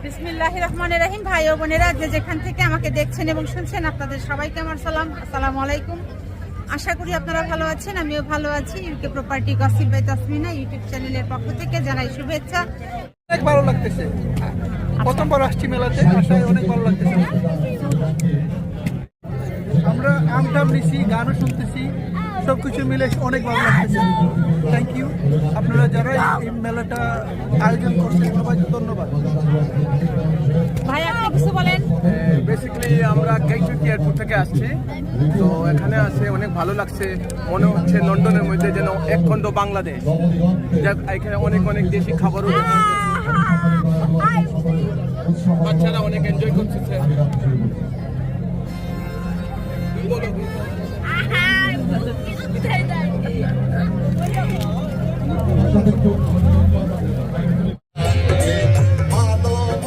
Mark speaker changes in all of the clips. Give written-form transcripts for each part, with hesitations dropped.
Speaker 1: বিসমিল্লাহির রহমানির রহিম। ভাই ও বোনেরা যে যেখান থেকে আমাকে দেখছেন এবং শুনছেন, আপনাদের সবাইকে আমার সালাম, আসসালামু আলাইকুম। আশা করি আপনারা ভালো আছেন, আমিও ভালো আছি। UK property gossip by Tasmina YouTube চ্যানেলের পক্ষ থেকে জানাই শুভেচ্ছা।
Speaker 2: অনেক ভালো লাগতেছে, প্রথমবার আসছি মেলাতে, আসায় অনেক ভালো লাগতেছে। আমরা আমটাম নিছি, গানও শুনতেছি, সবকিছু মিলে অনেক ভালো লাগতেছে। থ্যাংক ইউ আপনারা যারা এই মেলাটা আয়োজন করছেন, সবাইকে ধন্যবাদ।
Speaker 1: ভাই আপনি কিছু বলেন।
Speaker 3: বেসিক্যালি আমরা কেইচুটি এয়ারপোর্ট থেকে আসছি, তো এখানে আসে অনেক ভালো লাগছে। মনে হচ্ছে লন্ডনের মধ্যে যেন এক খণ্ড বাংলাদেশ। এখানে অনেক অনেক দেশি খাবারও বাচ্চারা অনেক এনজয় করতেছে।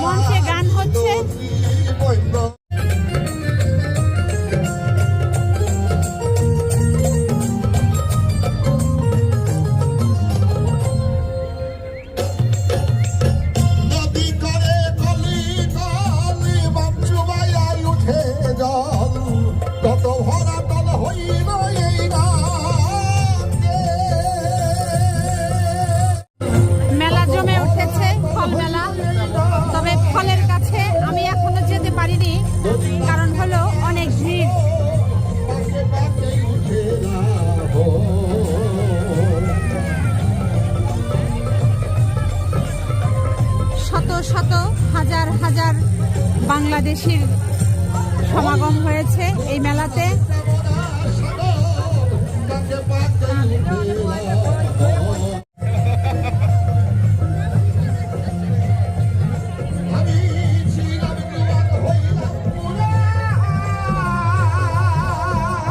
Speaker 1: মঞ্চে গান হচ্ছে। মেলা জমে উঠেছে, ফল মেলা। তবে ফলের কাছে আমি এখনো যেতে পারিনি, কারণ হলো অনেক ভিড়। শত শত হাজার হাজার বাংলাদেশির সমাগম হয়েছে এই মেলাতে।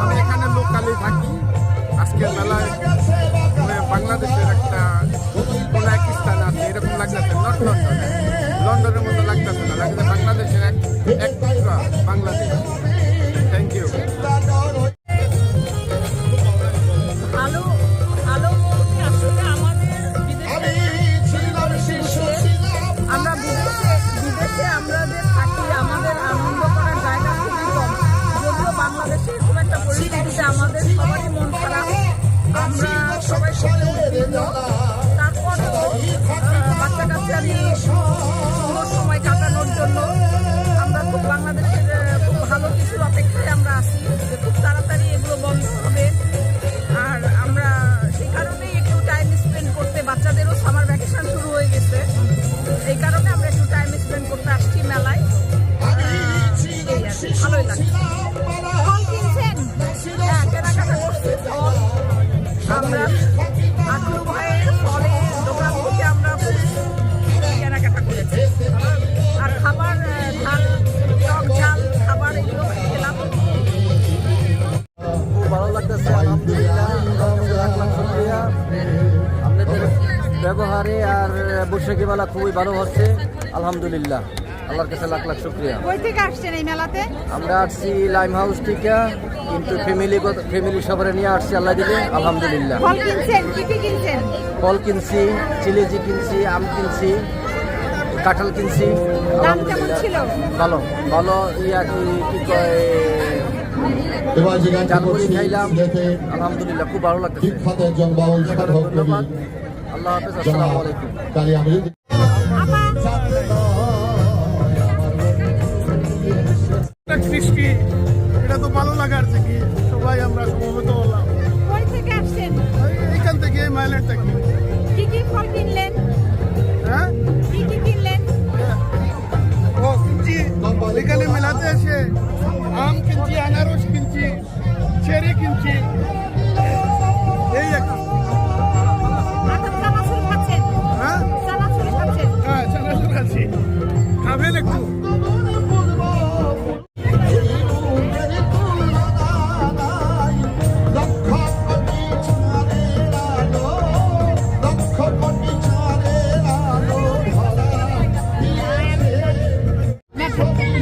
Speaker 3: আমি এখানে লোকালি থাকি। আজকের মেলায় বাংলাদেশের একটা কোনো এক স্থান আছে, এরকম লাগতেছে। নট লন্ডন, লন্ডনের মতো লাগতেছে না, লাগছে বাংলাদেশের এক টুকরা বাংলাদেশ। Thank you.
Speaker 4: আমরা বিদেশে আমাদের থাকি, আমাদের আনন্দ করার জায়গা খুবই কম। যদিও বাংলাদেশে খুব একটা পরিস্থিতিতে আমাদের সবারই মন খারাপ, আমরা সবাই খুবই উদ্বিগ্ন। তারপরেও বাচ্চা কাচ্চা নিয়ে সুন্দর সময় কাটানোর জন্য আমরা খুব বাংলাদেশের খুব ভালো কিছুর অপেক্ষায় আমরা আছি, যে খুব তাড়াতাড়ি এগুলো বন্ধ হবে। আর আমরা সেই কারণেই একটু টাইম স্পেন্ড করতে, বাচ্চাদেরও সামার ভ্যাকেশন শুরু হয়ে গেছে, এই কারণে আমরা একটু টাইম স্পেন্ড করতে আসছি মেলায়। ভালোই লাগছে।
Speaker 1: ফল কিনছেন?
Speaker 4: হ্যাঁ, কেনাকাটা করছি। আমরা আটলু ভাইয়ের ফলের দোকান থেকে আমরা কেনাকাটা করেছি। আর খাবার, ঝাল, টক ঝাল খাবার এগুলো খেলাম।
Speaker 2: খুব ভালো লাগতেছে, আলহামদুলিল্লাহ। লাখ লাখ শুকরিয়া। আপনাদের ব্যবহারে আর বৈশাখী মেলা খুবই ভালো হচ্ছে, আলহামদুলিল্লাহ। আল্লাহর কাছে লাখ লাখ শুকরিয়া।
Speaker 1: কই থেকে আসছেন এই মেলাতে?
Speaker 2: আমরা আসছি লাইম হাউস থেকে, কিন্তু ফ্যামিলি সবাই নিয়ে আসছি, আল্লাহ দিলে, আলহামদুলিল্লাহ।
Speaker 1: ফল কিনছেন? কি কি কিনছেন?
Speaker 2: ফল কিনছি, চিলেজি কিনছি, আম কিনছি, কাঁঠাল কিনছি।
Speaker 1: দাম কেমন ছিল?
Speaker 2: ভালো ভালো। কি কয়, জানপুরি খাইলাম, আলহামদুলিল্লাহ, খুব ভালো লাগতেছে। ধন্যবাদ, আল্লাহ হাফেজ, আসসালামু আলাইকুম।
Speaker 5: কৃষ্টি, এটা তো ভালো লাগার থেকে সবাই আমরা সমবেত হলাম।
Speaker 1: কই থেকে আসছেন?
Speaker 5: এইখান থেকে মাইলের থেকে।
Speaker 1: কি কি ফল কিনলেন?
Speaker 5: হ্যাঁ,
Speaker 1: কি কি কিনলেন?
Speaker 5: ও কিনছি, এখানে মেলাতে এসে আম কিনছি, আনারস কিনছি, চেরি কিনছি, এই একটু।
Speaker 1: এখন চানাচুর খাচ্ছেন?
Speaker 5: হ্যাঁ
Speaker 1: চানাচুর খাচ্ছেন?
Speaker 5: হ্যাঁ, চানাচুর আছি, খাবেন একটু?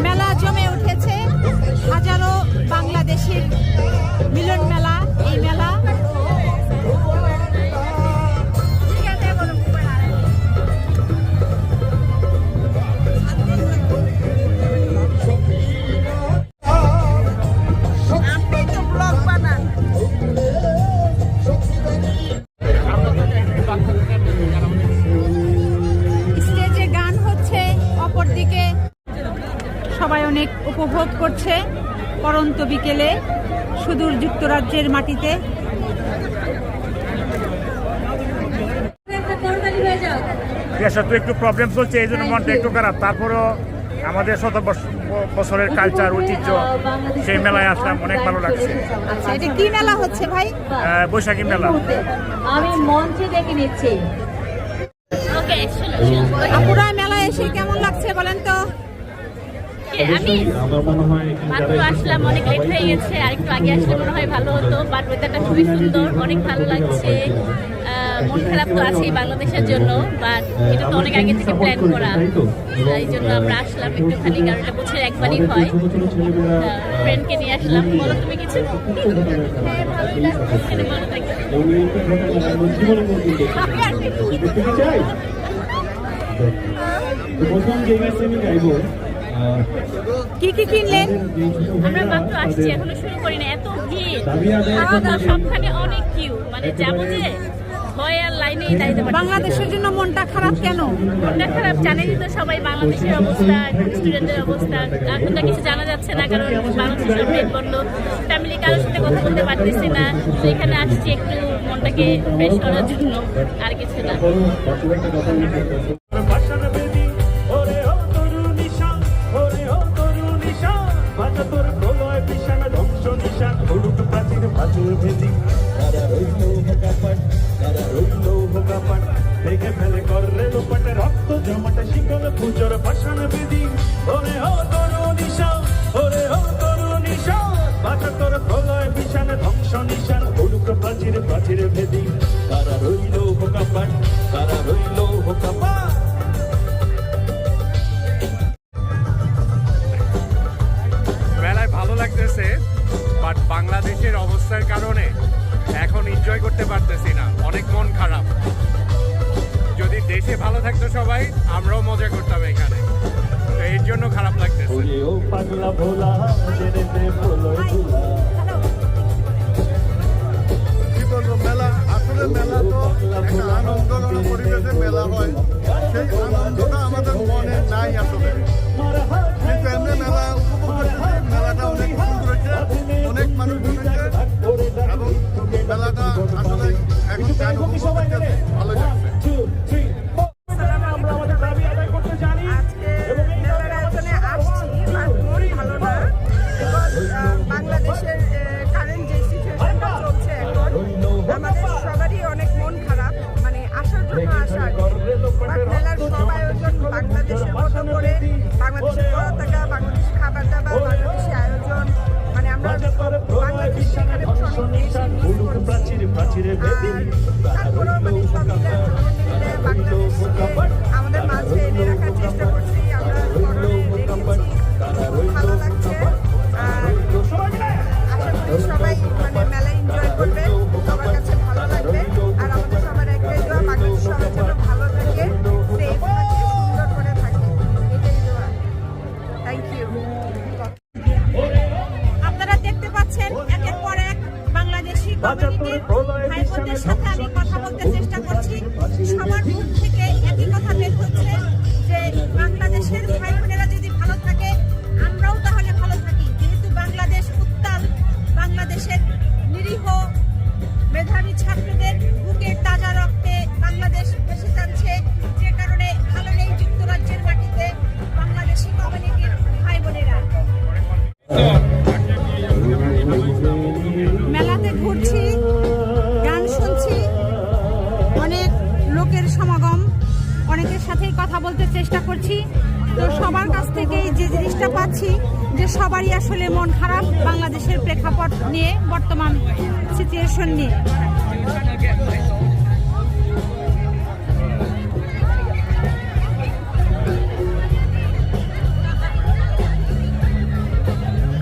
Speaker 1: মেলা জমে উঠেছে, হাজারো বাংলাদেশের মিলন মেলা এই মেলা। সবাই অনেক উপভোগ করছে পরন্ত বিকেলে সুদূর যুক্তরাজ্যের মাটিতে।
Speaker 6: দেশের তো একটু প্রবলেম চলছে, এই জন্য মনটা একটু খারাপ। তারপরেও আমাদের বছরের কালচার ঐতিহ্য, সেই মেলায় আসলাম, অনেক ভালো লাগছে।
Speaker 1: আচ্ছা, এটা কি মেলা হচ্ছে ভাই?
Speaker 6: বৈশাখী মেলা।
Speaker 7: আমি মঞ্চে দেখে নিচ্ছি।
Speaker 1: আপুরা মেলায় এসে কেমন লাগছে বলেন তো?
Speaker 7: আমি মাত্র আসলাম, অনেক লেট হয়ে গেছে, আর একটু আগে আসলে মনে হয় ভালো হতো। বাট ওয়েদারটা খুবই সুন্দর, অনেক ভালো লাগছে। মন খারাপ তো আছেই বাংলাদেশের জন্য, বাট এটা তো অনেক আগে থেকে প্ল্যান করা, এই জন্য আমরা আসলাম একটুখানি, কারণ এটা বছর একবারই হয়। ফ্রেন্ডকে নিয়ে আসলাম। বলো তুমি কিছু? ভালোই লাগছে, এখানে ভালো থাকবে।
Speaker 1: কি কি কিনলেন?
Speaker 7: আমরা মাত্র আসছি, এখনো শুরু করি না, এত ভিড়, খাওয়া দাওয়া সবখানে অনেক কিউ, মানে যাবো যে ভয় আর লাইনেই দাঁড়িয়ে পারছি।
Speaker 1: বাংলাদেশের জন্য মনটা খারাপ কেন?
Speaker 7: মনটা খারাপ জানেনই তো সবাই, বাংলাদেশের অবস্থা, স্টুডেন্টদের অবস্থা। এখন তো কিছু জানা যাচ্ছে না, কারণ বাংলাদেশের পেট বন্ধ, ফ্যামিলি কারোর সাথে কথা বলতে পারতেছি না। তো এখানে আসছি একটু মনটাকে ফ্রেশ করার জন্য, আর কিছু না।
Speaker 8: দেখে ফেলে করলে লোপাটে রক্ত জমাটে শিকল পুজোর পাশান বিধি। ওরে হো তরুণিশা, ওরে হো তরুণিশা, বাঁচা তোর প্রলয় বিশান ধ্বংস নিশান উড়ুক প্রাচীর প্রাচীর ভেদি। কারা রইল হোকাপাট, কারা রইল হোকাপাট।
Speaker 3: মেলায় ভালো লাগতেছে, বাট বাংলাদেশের অবস্থার কারণে এখন এনজয় করতে পারতেছি না, অনেক মন খারাপ। যদি দেশে ভালো থাকতো সবাই, আমরাও মজা করতাম এখানে, তো এর জন্য খারাপ লাগতেছে।
Speaker 8: ও পাগলা ভোলা জেনে দে প্রলয় ভোলা।
Speaker 5: কি বলবো, মেলা আসলে মেলা তো একটা আনন্দঘন পরিবেশে মেলা হয়, সেই আনন্দটা আমাদের মনে নাই আসলে। কিন্তু এমনি মেলা উপভোগ করতেছি, মেলাটা অনেক সুন্দর হয়েছে, অনেক মানুষ জমেছে এবং মেলাটা আসলে এখন গান উপভোগ করতেছি, ভালো লাগছে।
Speaker 4: আজকে মেলার আয়োজনে আসছি, বাট মন ভালো না। বাংলাদেশের কারেন্ট যে সিচুয়েশনটা চলছে এখন, আমাদের সবারই অনেক মন খারাপ, মানে আসার জন্য আসা আর কি। বাট মেলার সব আয়োজন বাংলাদেশের মতো করে, বাংলাদেশের পতাকা, বাংলাদেশি খাবার দাবার, বাংলাদেশি আয়োজন, মানে আমরা বাংলাদেশ সেখানে অনেক বেশি মিস করছি। তারপরেও মানে সব মিলে বাংলাদেশকে আমাদের মাঝে এনে রাখার চেষ্টা করছি, আমরা স্মরণে রেখেছি, খুব ভালো লাগছে। আর আশা করি সবাই মানে মেলা এনজয় করবে, সবার কাছে ভালো লাগবে। আর আমাদের সবার একটাই দোয়া, বাংলাদেশ সবার জন্য ভালো থাকে, সেফ থাকে, সুন্দর করে থাকে, এটাই দোয়া। Thank you.
Speaker 1: আপনারা দেখতে পাচ্ছেন একের পর এক বাংলাদেশি কমিউনিটির ভাই বোনদের সাথে আমি কথা বলতে চেষ্টা করছি। সবার মুখ থেকে একই কথা বের হচ্ছে যে বাংলাদেশের ভাই বোনেরা যদি ভালো থাকে, আমরাও তাহলে ভালো থাকি। যেহেতু বাংলাদেশ উত্তাল, বাংলাদেশের নিরীহ মেধাবী ছাত্রদের বুকের তাজা রক্তে বাংলাদেশ ভেসে যাচ্ছে, যে কারণে ভালো নেই যুক্তরাজ্যের মাটিতে বাংলাদেশি কমিউনিটির ভাই বোনেরা। মেলাতে ঘুরছি, গান শুনছি, অনেক লোকের সমাগম, অনেকের সাথেই কথা বলতে চেষ্টা করছি। তো সবার কাছ থেকেই যে জিনিসটা পাচ্ছি যে সবারই আসলে মন খারাপ বাংলাদেশের প্রেক্ষাপট নিয়ে, বর্তমান সিচুয়েশন নিয়ে।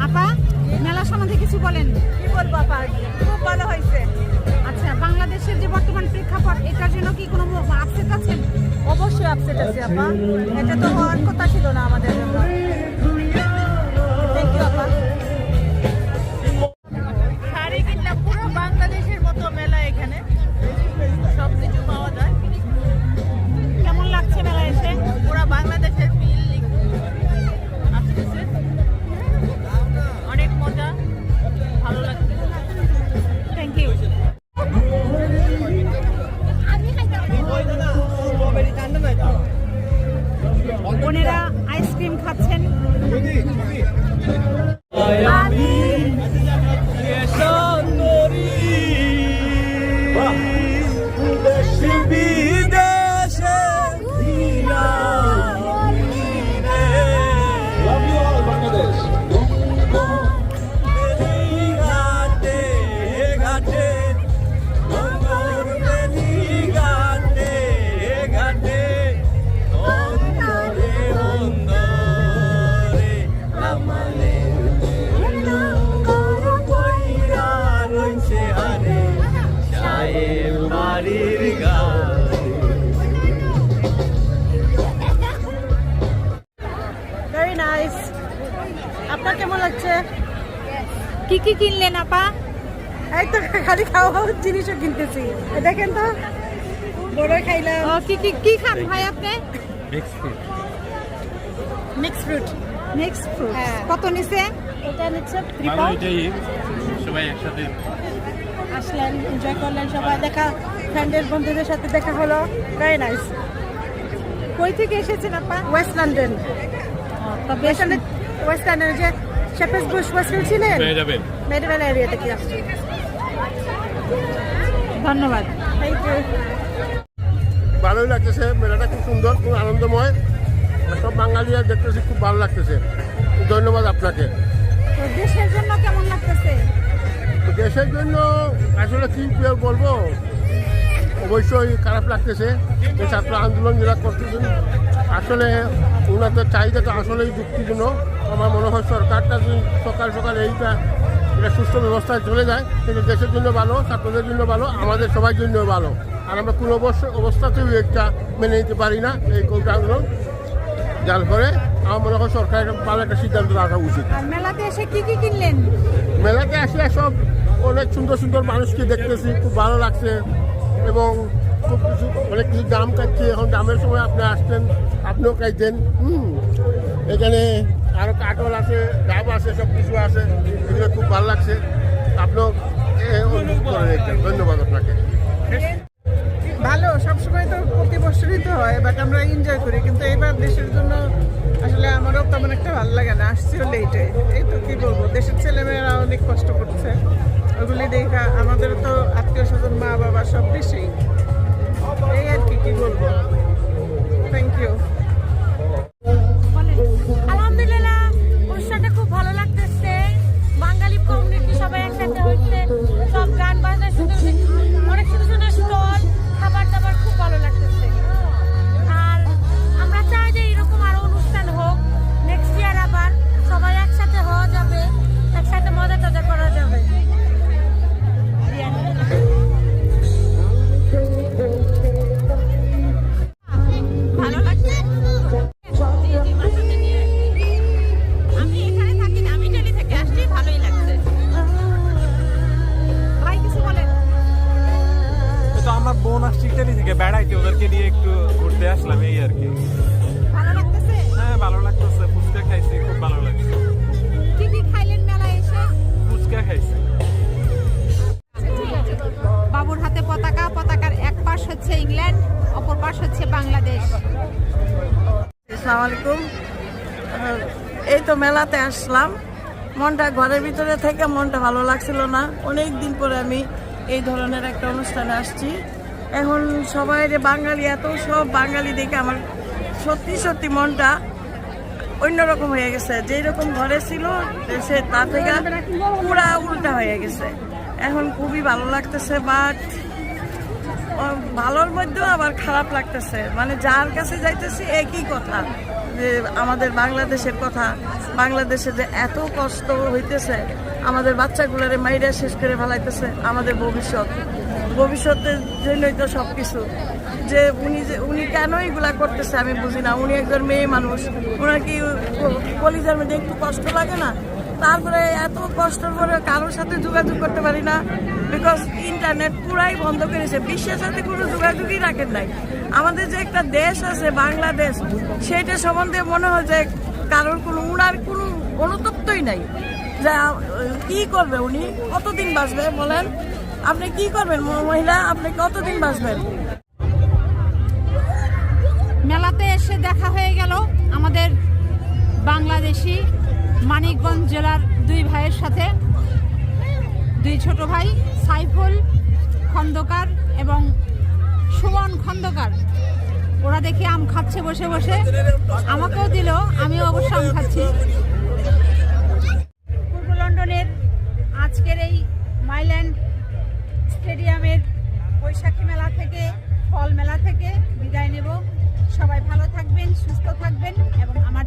Speaker 1: আপা, মেলা সম্বন্ধে কিছু বলেন।
Speaker 4: কি বলবো আপা, খুব ভালো হয়েছে।
Speaker 1: আচ্ছা, বাংলাদেশের যে বর্তমান প্রেক্ষাপট, এটার জন্য কি কোনো আপসেট আছেন?
Speaker 4: অবশ্যই আপসেট আছে আপা, এটা তো হওয়ার কথা ছিল না আমাদের জন্য। থ্যাংক ইউ আপা। শাড়ি কিনলাম, পুরো বাংলাদেশের মতো মেলা, এখানে সব কিছু পাওয়া যায়।
Speaker 1: কেমন লাগছে মেলা এসে?
Speaker 4: পুরো বাংলাদেশের ফিল আসতেছে।
Speaker 1: বোনেরা আইসক্রিম খাচ্ছেন।
Speaker 4: Very nice. আপনার কেমন লাগছে?
Speaker 1: কি কি কিনলেন আপা?
Speaker 4: এই তো খালি খাওয়া জিনিসও কিনতেছি, দেখেন তো বড় খাইলাম।
Speaker 1: ও, কি কি কি খান ভাই আপনি?
Speaker 4: Mix fruit.
Speaker 1: মিক্সড ফ্রুট
Speaker 4: হ্যাঁ।
Speaker 1: কত নিছে?
Speaker 4: এটা নিচ্ছে 3 পাউন্ড।
Speaker 6: সবাই একসাথে
Speaker 4: আসলেন, এনজয় করলেন সবাই, দেখা ফ্রেন্ডের বন্ধুদের সাথে দেখা হলো, ভেরি নাইস।
Speaker 1: কই থেকে এসেছেন আপা?
Speaker 4: West London.
Speaker 1: তবে
Speaker 4: এখানে ওয়েস্ট লন্ডনের যে শেফার্ডস বুশ ওয়েস্টফিল্ড ছিলেন, মেডিভেল এরিয়া থেকে আসছি।
Speaker 1: ধন্যবাদ।
Speaker 4: Thank you.
Speaker 5: ভালোই লাগতেছে, মেলাটা খুব সুন্দর, খুব আনন্দময়। সব বাঙালিরা দেখতেছি, খুব ভালো লাগতেছে। ধন্যবাদ আপনাকে।
Speaker 1: তো দেশের জন্য কেমন লাগতেছে?
Speaker 5: দেশের জন্য আসলে কি বলবো, অবশ্যই খারাপ লাগতেছে। যে ছাত্র আন্দোলন যারা করতেছেন, আসলে ওনাদের চাহিদাটা আসলেই যুক্তিপূর্ণ। আমার মনে হয় সরকারটা যদি সকাল সকাল এটা সুস্থ ব্যবস্থায় চলে যায়, সেটা দেশের জন্য ভালো, ছাত্রদের জন্য ভালো, আমাদের সবার জন্য ভালো। আর আমরা কোনো অবস্থাতেও একটা মেনে নিতে পারি না এই কোটা আন্দোলন, যার ফলে আমার মনে হয় সরকারের ভালো একটা সিদ্ধান্ত রাখা উচিত।
Speaker 1: আর মেলাতে এসে কি কি কিনলেন?
Speaker 5: মেলাতে আসলে সব অনেক সুন্দর সুন্দর মানুষকে দেখতেছি, খুব ভালো লাগছে এবং খুব কিছু অনেক কিছু দাম কাটছে। এখন দামের সময় আপনি আসতেন, আপনিও খাইতেন। এখানে আরও কাঠল আছে, ডাব আছে, সব কিছু আছে, এগুলো খুব ভালো লাগছে। আপনিও অনুভব করে দেখতেন। ধন্যবাদ আপনাকে।
Speaker 4: ভালো, সবসময় তো প্রতি বছরই তো হয়, বাট আমরা এনজয় করি, কিন্তু এবার দেশের জন্য আসলে আমারও তেমন একটা ভালো লাগে না। আসছিও লেটে, এই তো কি বলবো, দেশের ছেলেমেয়েরা অনেক কষ্ট করছে, ওগুলি দেখা আমাদের তো আত্মীয় স্বজন, মা বাবা সব দেশেই, এই আর কি বলবো। Thank you.
Speaker 7: আলহামদুলিল্লাহ, অনুষ্ঠানটা খুব ভালো লাগতেছে। বাঙালি কমিউনিটি সবাই একসাথে হচ্ছে, সব গান বাজনা, অনেক সুন্দর সুন্দর স্টল, খাবার দাবার, খুব ভালো লাগতেছে। আর আমরা চাই যে এরকম আরো অনুষ্ঠান হোক, নেক্সট ইয়ার আবার সবাই একসাথে হওয়া যাবে, একসাথে মজা টজা করা যাবে। ভালো লাগছে। আমি এখানে থাকি না, আমি ইটালি থেকে আসছি, ভালোই লাগছে। ভাই কিছু বলেন?
Speaker 9: তো আমার বোন আসছে ইটালি থেকে বেড়াইতে, ওদেরকে নিয়ে একটু ঘুরতে আসলাম, এই আর কি।
Speaker 1: ভালো লাগতেছে?
Speaker 9: হ্যাঁ, ভালো লাগতেছে। ফুচকা খাইছি, খুব ভালো লাগছে।
Speaker 1: কি কি খাইলেন মেলায় এসে?
Speaker 9: ফুচকা খাইছি।
Speaker 1: বাবুর হাতে পতাকা, পতাকার এক পাশ হচ্ছে ইংল্যান্ড, অপর পাশ হচ্ছে বাংলাদেশ।
Speaker 4: আসসালামু আলাইকুম। এই তো মেলাতে আসলাম, মনটা ঘরের ভিতরে থেকে মনটা ভালো লাগছিল না। অনেক দিন পরে আমি এই ধরনের একটা অনুষ্ঠানে আসছি। এখন সবাই যে বাঙালি, এত সব বাঙালি দেখে আমার সত্যি সত্যি মনটা অন্যরকম হয়ে গেছে। যেই রকম ঘরে ছিল সে তার থেকে পুরা উল্টা হয়ে গেছে। এখন খুবই ভালো লাগতেছে, বাট ভালোর মধ্যেও আবার খারাপ লাগতেছে। মানে যার কাছে যাইতেছি একই কথা, যে আমাদের বাংলাদেশের কথা, বাংলাদেশে যে এত কষ্ট হইতেছে, আমাদের বাচ্চাগুলোরে মাইরা শেষ করে ফেলাইতেছে। আমাদের ভবিষ্যতের জন্যই তো সব কিছু। যে উনি কেন এগুলা করতেছে আমি বুঝি না। উনি একজন মেয়ে মানুষ, ওনার কি কলিজার মধ্যে একটু কষ্ট লাগে না? তারপরে এত কষ্ট করে কারোর সাথে যোগাযোগ করতে পারি না, বিকজ ইন্টারনেট পুরাই বন্ধ করেছে। বিশ্বের সাথে কোনো যোগাযোগই রাখেন নাই। আমাদের যে একটা দেশ আছে বাংলাদেশ, সেইটা সম্বন্ধে মনে হয় যে কারোর উনার কোনো অনুতপ্তই নাই। যা কি করবে উনি, কতদিন বাঁচবে বলেন? আপনি কি করবেন মহিলা, আপনি কতদিন বাঁচবেন?
Speaker 1: মেলাতে এসে দেখা হয়ে গেল আমাদের এসেছি মানিকগঞ্জ জেলার দুই ভাইয়ের সাথে, দুই ছোট ভাই সাইফুল খন্দকার এবং সুমন খন্দকার। ওরা দেখি আম খাচ্ছে বসে বসে, আমাকেও দিল, আমিও অবশ্য আম খাচ্ছি। পূর্ব লন্ডনের আজকের এই মাইল্যান্ড স্টেডিয়ামের বৈশাখী মেলা থেকে, ফল মেলা থেকে বিদায় নেব। সবাই ভালো থাকবেন, সুস্থ থাকবেন এবং আমার